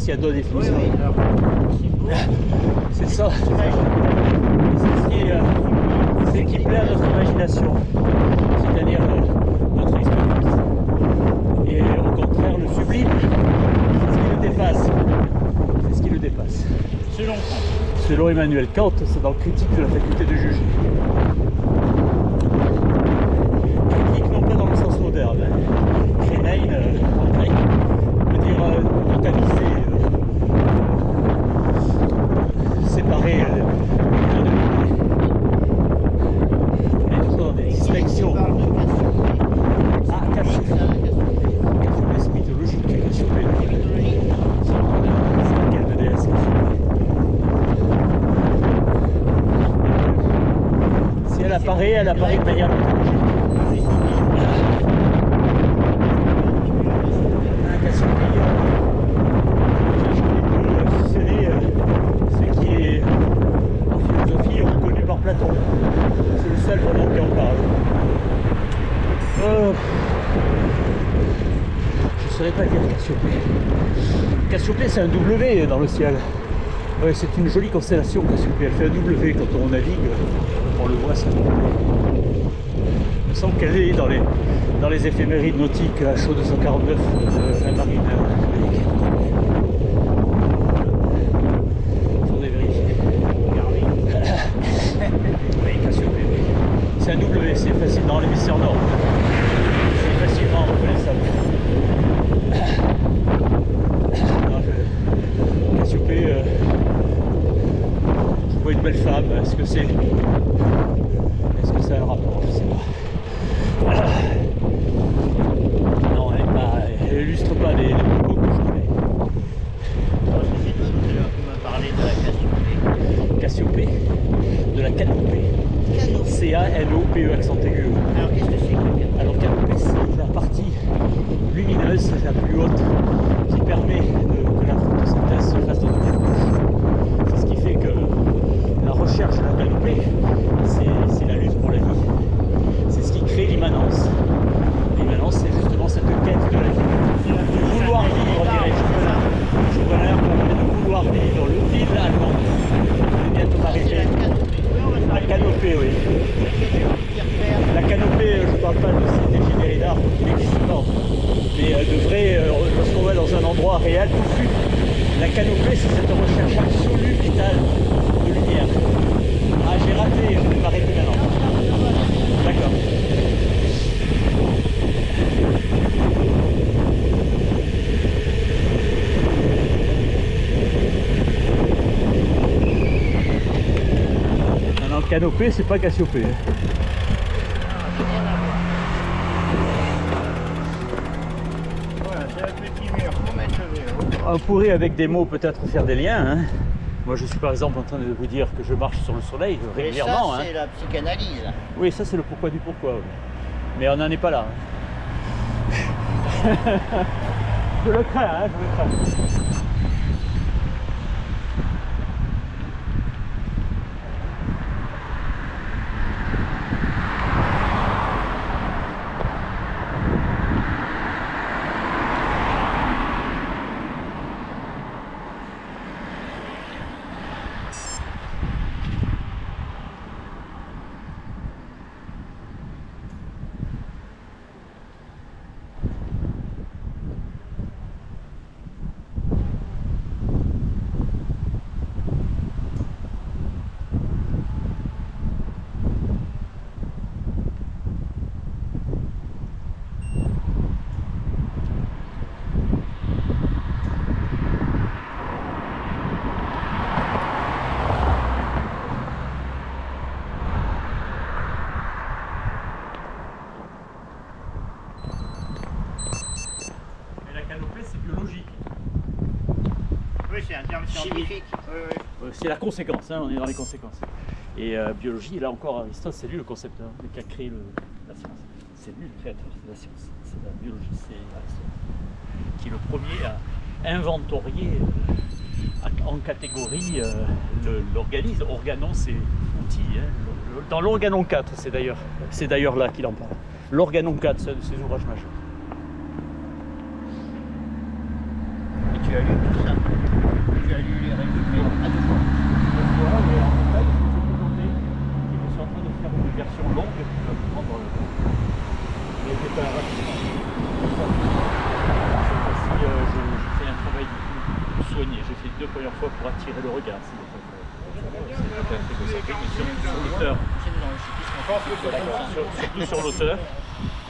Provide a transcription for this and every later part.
s'il y a d'autres définitions. Oui, alors, c'est ça. C'est qui plaît à notre imagination, c'est-à-dire notre expérience. Et au contraire, le sublime, c'est ce qui le dépasse. C'est ce qui le dépasse. Selon Emmanuel Kant, c'est dans Critique de la faculté de juger. Critique non pas dans le sens moderne. Crénein, en grec, veut dire totaliser, séparer des distinctions. Ah, Cassiopée. Cassiopée, c'est mythologique. Cassiopée, c'est laquelle de déesse Cassiopée? Si elle apparaît de manière mythologique. Ce qui est en philosophie reconnu par Platon. C'est le seul vraiment qui en parle. Je ne saurais pas dire Cassiopée. Cassiopée, c'est un W dans le ciel. Ouais, c'est une jolie constellation, Cassiopée. Elle fait un W quand on navigue. On le voit, ça. Il me semble qu'elle est dans les éphémérides nautiques HO 249 de la marine américaine. Attendez, vérifier. Oui, Cassiopée, oui. C'est un W, c'est facile dans l'hémisphère nord. C'est facilement reconnaissable. Cassiopée, je vois une belle femme. Est-ce que c'est un rapport? Je sais pas. Non, elle illustre pas les locaux que je connais. Tu m'as parlé de la Cassiopée. Cassiopée, de la canopée. C-A-N-O-P-E accent aigu. Alors qu'est-ce que c'est que la Cassiopée? Alors canopée, c'est la partie lumineuse, la plus haute, qui permet que la photosynthèse se fasse dans de telles couches. C'est ce qui fait que la recherche de la canopée, c'est la lutte pour la vie. C'est ce qui crée l'immanence. L'immanence, c'est justement cette quête de la vie. Du vouloir vivre, dirais-je. Schopenhauer parlait de vouloir vivre, le vide allemand. C'est bientôt arrivé. La canopée, oui. La canopée, je ne parle pas de ces dégénérés d'art qui n'existent pas, mais de vrai, lorsqu'on va dans un endroit réel, tout fut. La canopée, c'est cette recherche absolue, vitale de lumière. Ah, j'ai raté, je vais m'arrêter maintenant. D'accord. Non, canopée, c'est pas Cassiopée. Voilà, c'est un petit mur pour mettre le vélo. On pourrait avec des mots peut-être faire des liens. Hein. Moi je suis par exemple en train de vous dire que je marche sur le soleil régulièrement. Et ça, c'est la psychanalyse. Oui, ça c'est le pourquoi du pourquoi. Oui. Mais on n'en est pas là. Hein. Je le crains, hein, je le crains. Oui, c'est un terme scientifique. Oui. C'est la conséquence, hein, on est dans les conséquences. Et biologie, là encore, Aristote, c'est lui le concepteur qui a créé la science. C'est lui le créateur de la science. C'est la biologie, c'est Aristote, qui est le premier à inventorier en catégorie l'organisme. Organon, c'est outil. Hein, dans l'Organon 4, c'est d'ailleurs là qu'il en parle. L'Organon 4, c'est un de ses ouvrages majeurs. Et tu as lu tout ça? premières fois pour attirer le regard. C'est tout à fait concentré, mais sur l'auteur. Surtout sur l'auteur.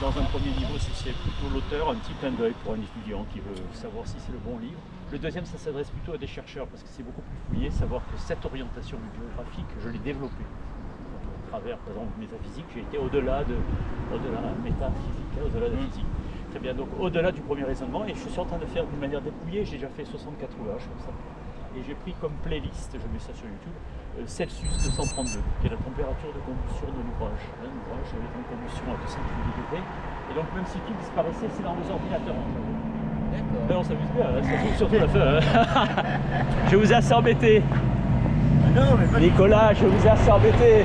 Dans un premier niveau, c'est plutôt l'auteur, un petit clin d'œil pour un étudiant qui veut savoir si c'est le bon livre. Le deuxième, ça s'adresse plutôt à des chercheurs parce que c'est beaucoup plus fouillé, savoir que cette orientation bibliographique, je l'ai développée. À travers, par exemple, métaphysique, j'ai été au-delà métaphysique, au-delà de la physique. Très bien, donc au-delà du premier raisonnement, et je suis en train de faire d'une manière dépouillée, j'ai déjà fait 64 ouvrages comme ça. Et j'ai pris comme playlist, je mets ça sur YouTube, Celsius 232, qui est la température de combustion de l'ouvrage. L'ouvrage est en combustion à 230 degrés, et donc même si tout disparaissait, c'est dans les ordinateurs. D'accord. On s'amuse bien, hein, surtout la fin. Hein. Je vous ai assez embêté. Non, mais pas Nicolas, je vous ai assez embêté.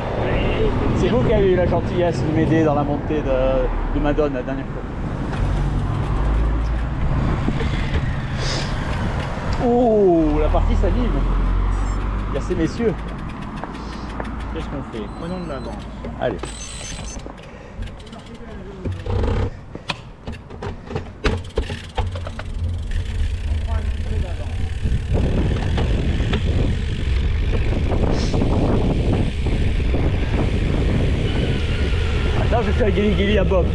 C'est vous qui avez eu la gentillesse de m'aider dans la montée de Madone la dernière fois. Oh, la partie s'anime. Il y a ces messieurs. Qu'est-ce qu'on fait? prenons de l'avance. Allez. Attends, je vais faire guili-guili à Bob.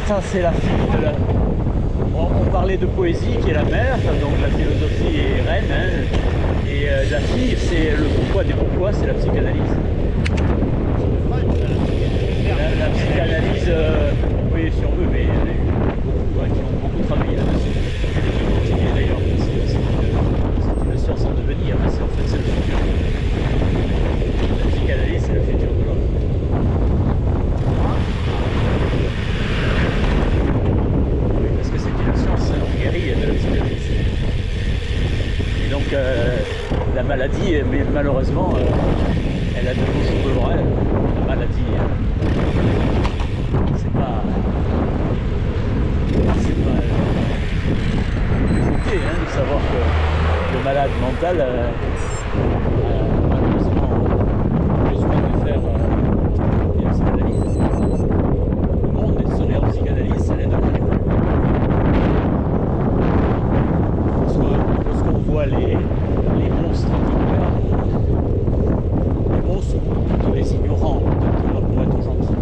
Ça c'est la fille de la... On parlait de poésie qui est la mère, donc la philosophie est reine, hein, et la fille c'est le pourquoi des pourquoi, c'est la psychanalyse. La psychanalyse, oui si on veut, mais il y en a eu beaucoup hein, qui ont beaucoup travaillé là-dessus. D'ailleurs, c'est une science en devenir, hein, en fait c'est le futur. La psychanalyse c'est le futur de l'homme. maladie, mais malheureusement, elle a de beaux jours devant elle. La maladie, c'est pas compliqué de savoir que le malade mental a malheureusement besoin de faire une psychanalyse. Le monde serait en psychanalyse, ça l'aide à mieux. Lorsqu'on voit les monstres qui regardent, les monstres sont plutôt des ignorants, pour être gentils.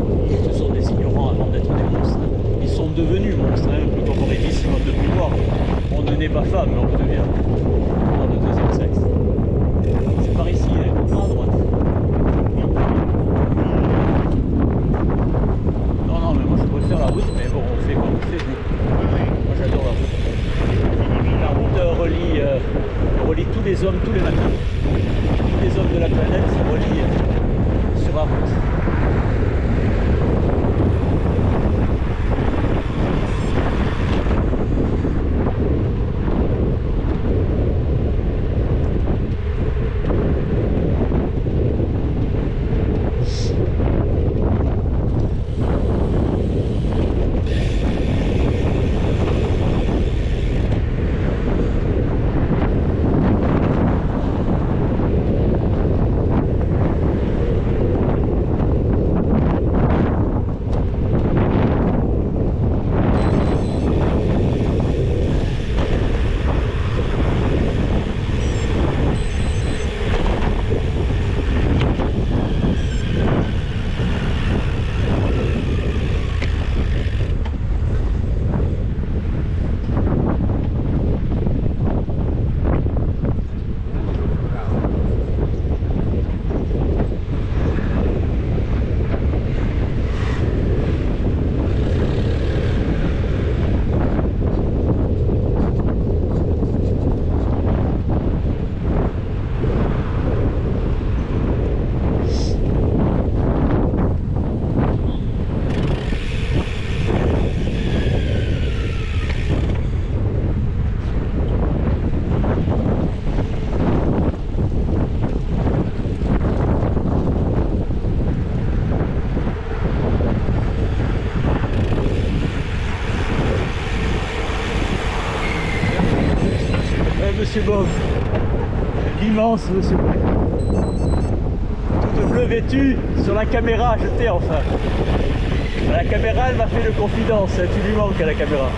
Ce sont des ignorants avant d'être des monstres. Ils sont devenus monstres, comme on aurait dit Simone de Beauvoir. On ne naît pas femme, mais on le devient. Dans le deuxième sexe. C'est par ici, à droite. Non, mais moi je préfère la route, mais bon, on fait comme on fait. Moi j'adore la route. La route relie tous les hommes tous les matins. Tous les hommes de la planète se relient sur la route. Monsieur Bob, l'immense Monsieur Bob, tout de bleu vêtu, sur la caméra, je t'ai enfin. La caméra, elle m'a fait de confidence, tu lui manques à la caméra.